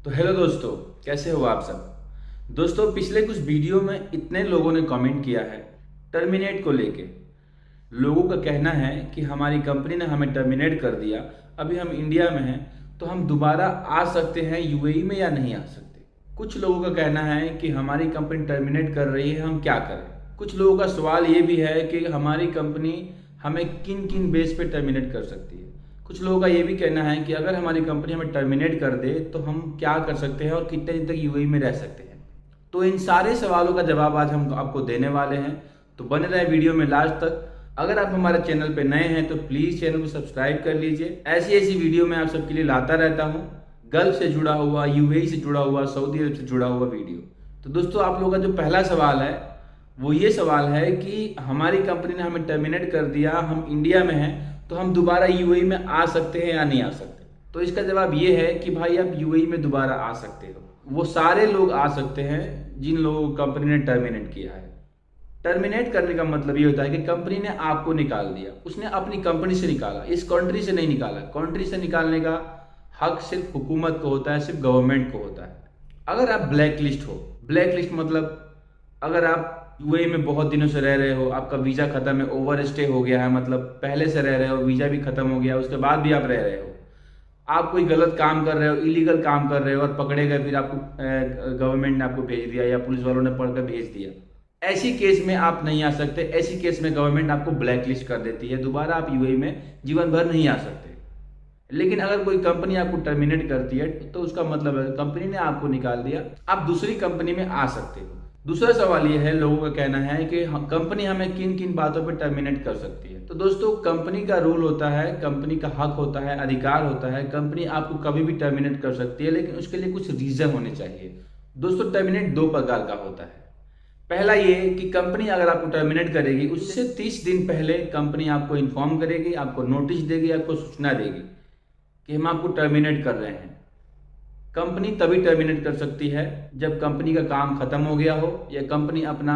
तो हेलो दोस्तों, कैसे हो आप सब। दोस्तों, पिछले कुछ वीडियो में इतने लोगों ने कमेंट किया है टर्मिनेट को लेके। लोगों का कहना है कि हमारी कंपनी ने हमें टर्मिनेट कर दिया, अभी हम इंडिया में हैं, तो हम दोबारा आ सकते हैं यूएई में या नहीं आ सकते। कुछ लोगों का कहना है कि हमारी कंपनी टर्मिनेट कर रही है, हम क्या करें। कुछ लोगों का सवाल ये भी है कि हमारी कंपनी हमें किन किन बेस पे टर्मिनेट कर सकती है। कुछ लोगों का ये भी कहना है कि अगर हमारी कंपनी हमें टर्मिनेट कर दे तो हम क्या कर सकते हैं और कितने दिन तक यूएई में रह सकते हैं। तो इन सारे सवालों का जवाब आज हम आपको देने वाले हैं, तो बने रहे वीडियो में लास्ट तक। अगर आप हमारे चैनल पे नए हैं तो प्लीज़ चैनल को सब्सक्राइब कर लीजिए। ऐसी ऐसी वीडियो मैं आप सबके लिए लाता रहता हूँ, गल्फ से जुड़ा हुआ, यूएई से जुड़ा हुआ, सऊदी अरब से जुड़ा हुआ वीडियो। तो दोस्तों, आप लोगों का जो पहला सवाल है वो ये सवाल है कि हमारी कंपनी ने हमें टर्मिनेट कर दिया, हम इंडिया में हैं, तो हम दोबारा यूएई में आ सकते हैं या नहीं आ सकते। तो इसका जवाब ये है कि भाई आप यूएई में दोबारा आ सकते हो। वो सारे लोग आ सकते हैं जिन लोगों को कंपनी ने टर्मिनेट किया है। टर्मिनेट करने का मतलब ये होता है कि कंपनी ने आपको निकाल दिया, उसने अपनी कंपनी से निकाला, इस कंट्री से नहीं निकाला। कंट्री से निकालने का हक सिर्फ हुकूमत को होता है, सिर्फ गवर्नमेंट को होता है। अगर आप ब्लैक लिस्ट हो, ब्लैक लिस्ट मतलब अगर आप यूएई में बहुत दिनों से रह रहे हो, आपका वीज़ा खत्म है, ओवर स्टे हो गया है, मतलब पहले से रह रहे हो, वीज़ा भी खत्म हो गया, उसके बाद भी आप रह रहे हो, आप कोई गलत काम कर रहे हो, इलीगल काम कर रहे हो और पकड़े गए, फिर आपको गवर्नमेंट ने आपको भेज दिया या पुलिस वालों ने पढ़कर भेज दिया, ऐसी केस में आप नहीं आ सकते। ऐसी केस में गवर्नमेंट आपको ब्लैक लिस्ट कर देती है, दोबारा आप यूएई में जीवन भर नहीं आ सकते। लेकिन अगर कोई कंपनी आपको टर्मिनेट करती है तो उसका मतलब है कंपनी ने आपको निकाल दिया, आप दूसरी कंपनी में आ सकते हो। दूसरा सवाल ये है, लोगों का कहना है कि कंपनी हमें किन किन बातों पर टर्मिनेट कर सकती है। तो दोस्तों, कंपनी का रूल होता है, कंपनी का हक होता है, अधिकार होता है, कंपनी आपको कभी भी टर्मिनेट कर सकती है, लेकिन उसके लिए कुछ रीजन होने चाहिए। दोस्तों, टर्मिनेट दो प्रकार का होता है। पहला ये कि कंपनी अगर आपको टर्मिनेट करेगी, उससे 30 दिन पहले कंपनी आपको इन्फॉर्म करेगी, आपको नोटिस देगी, आपको सूचना देगी कि हम आपको टर्मिनेट कर रहे हैं। कंपनी तभी टर्मिनेट कर सकती है जब कंपनी का काम खत्म हो गया हो, या कंपनी अपना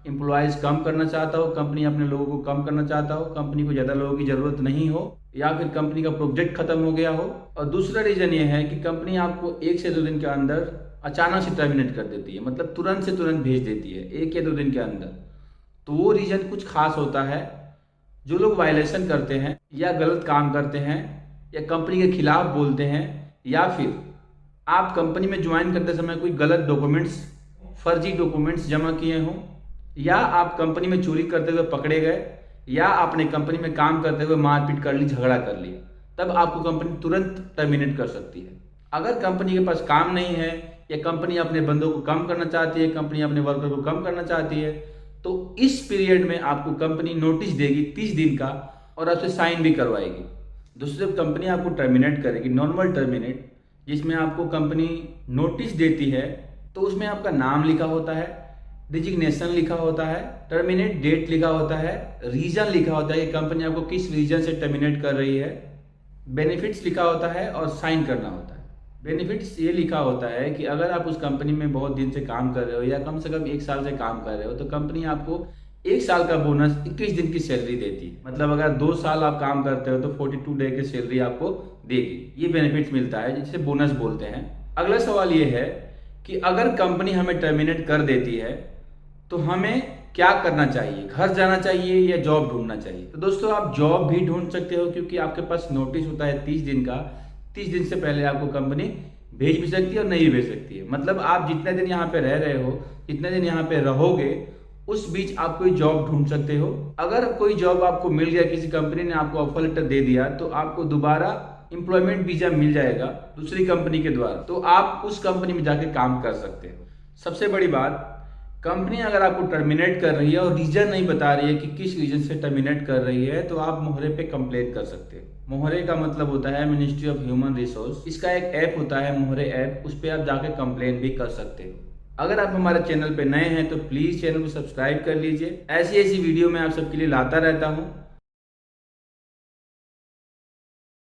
एम्प्लॉयज़ कम करना चाहता हो, कंपनी अपने लोगों को कम करना चाहता हो, कंपनी को ज़्यादा लोगों की ज़रूरत नहीं हो, या फिर कंपनी का प्रोजेक्ट खत्म हो गया हो। और दूसरा रीज़न ये है कि कंपनी आपको 1 से 2 दिन के अंदर अचानक से टर्मिनेट कर देती है, मतलब तुरंत से तुरंत भेज देती है 1 या 2 दिन के अंदर। तो वो रीज़न कुछ खास होता है। जो लोग वायलेशन करते हैं या गलत काम करते हैं या कंपनी के खिलाफ बोलते हैं, या फिर आप कंपनी में ज्वाइन करते समय कोई गलत डॉक्यूमेंट्स, फर्जी डॉक्यूमेंट्स जमा किए हों, या आप कंपनी में चोरी करते हुए पकड़े गए, या आपने कंपनी में काम करते हुए मारपीट कर ली, झगड़ा कर लिया, तब आपको कंपनी तुरंत टर्मिनेट कर सकती है। अगर कंपनी के पास काम नहीं है या कंपनी अपने बंदों को कम करना चाहती है, कंपनी अपने वर्कर को कम करना चाहती है, तो इस पीरियड में आपको कंपनी नोटिस देगी 30 दिन का, और आपसे साइन भी करवाएगी। दोस्तों, जब कंपनी आपको टर्मिनेट करेगी, नॉर्मल टर्मिनेट जिसमें आपको कंपनी नोटिस देती है, तो उसमें आपका नाम लिखा होता है, डिजिग्नेशन लिखा होता है, टर्मिनेट डेट लिखा होता है, रीजन लिखा होता है कि कंपनी आपको किस रीजन से टर्मिनेट कर रही है, बेनिफिट्स लिखा होता है और साइन करना होता है। बेनिफिट्स ये लिखा होता है कि अगर आप उस कंपनी में बहुत दिन से काम कर रहे हो या कम से कम 1 साल से काम कर रहे हो, तो कंपनी आपको 1 साल का बोनस 21 दिन की सैलरी देती है। मतलब अगर 2 साल आप काम करते हो तो 42 डे की सैलरी आपको देगी। ये बेनिफिट्स मिलता है, जिसे बोनस बोलते हैं। अगला सवाल ये है कि अगर कंपनी हमें टर्मिनेट कर देती है तो हमें क्या करना चाहिए, घर जाना चाहिए या जॉब ढूंढना चाहिए। तो दोस्तों, आप जॉब भी ढूंढ सकते हो, क्योंकि आपके पास नोटिस होता है 30 दिन का। 30 दिन से पहले आपको कंपनी भेज भी सकती है और नहीं भेज सकती है। मतलब आप जितने दिन यहाँ पे रह रहे हो, जितने दिन यहाँ पे रहोगे, उस बीच आप कोई जॉब ढूंढ सकते हो। अगर कोई जॉब आपको मिल गया, किसी कंपनी ने आपको ऑफर लेटर दे दिया, तो आपको दोबारा एम्प्लॉयमेंट वीजा मिल जाएगा दूसरी कंपनी के द्वारा, तो आप उस कंपनी में जाके काम कर सकते हो। सबसे बड़ी बात, कंपनी अगर आपको टर्मिनेट कर रही है और रीजन नहीं बता रही है कि किस रीजन से टर्मिनेट कर रही है, तो आप मोहरे पे कंप्लेन कर सकते हो। मोहरे का मतलब होता है मिनिस्ट्री ऑफ ह्यूमन रिसोर्स। इसका एक ऐप होता है मोहरे ऐप, उस पर आप जाके कंप्लेन भी कर सकते हो। अगर आप हमारे चैनल पे नए हैं तो प्लीज़ चैनल को सब्सक्राइब कर लीजिए। ऐसी ऐसी वीडियो मैं आप सबके लिए लाता रहता हूँ।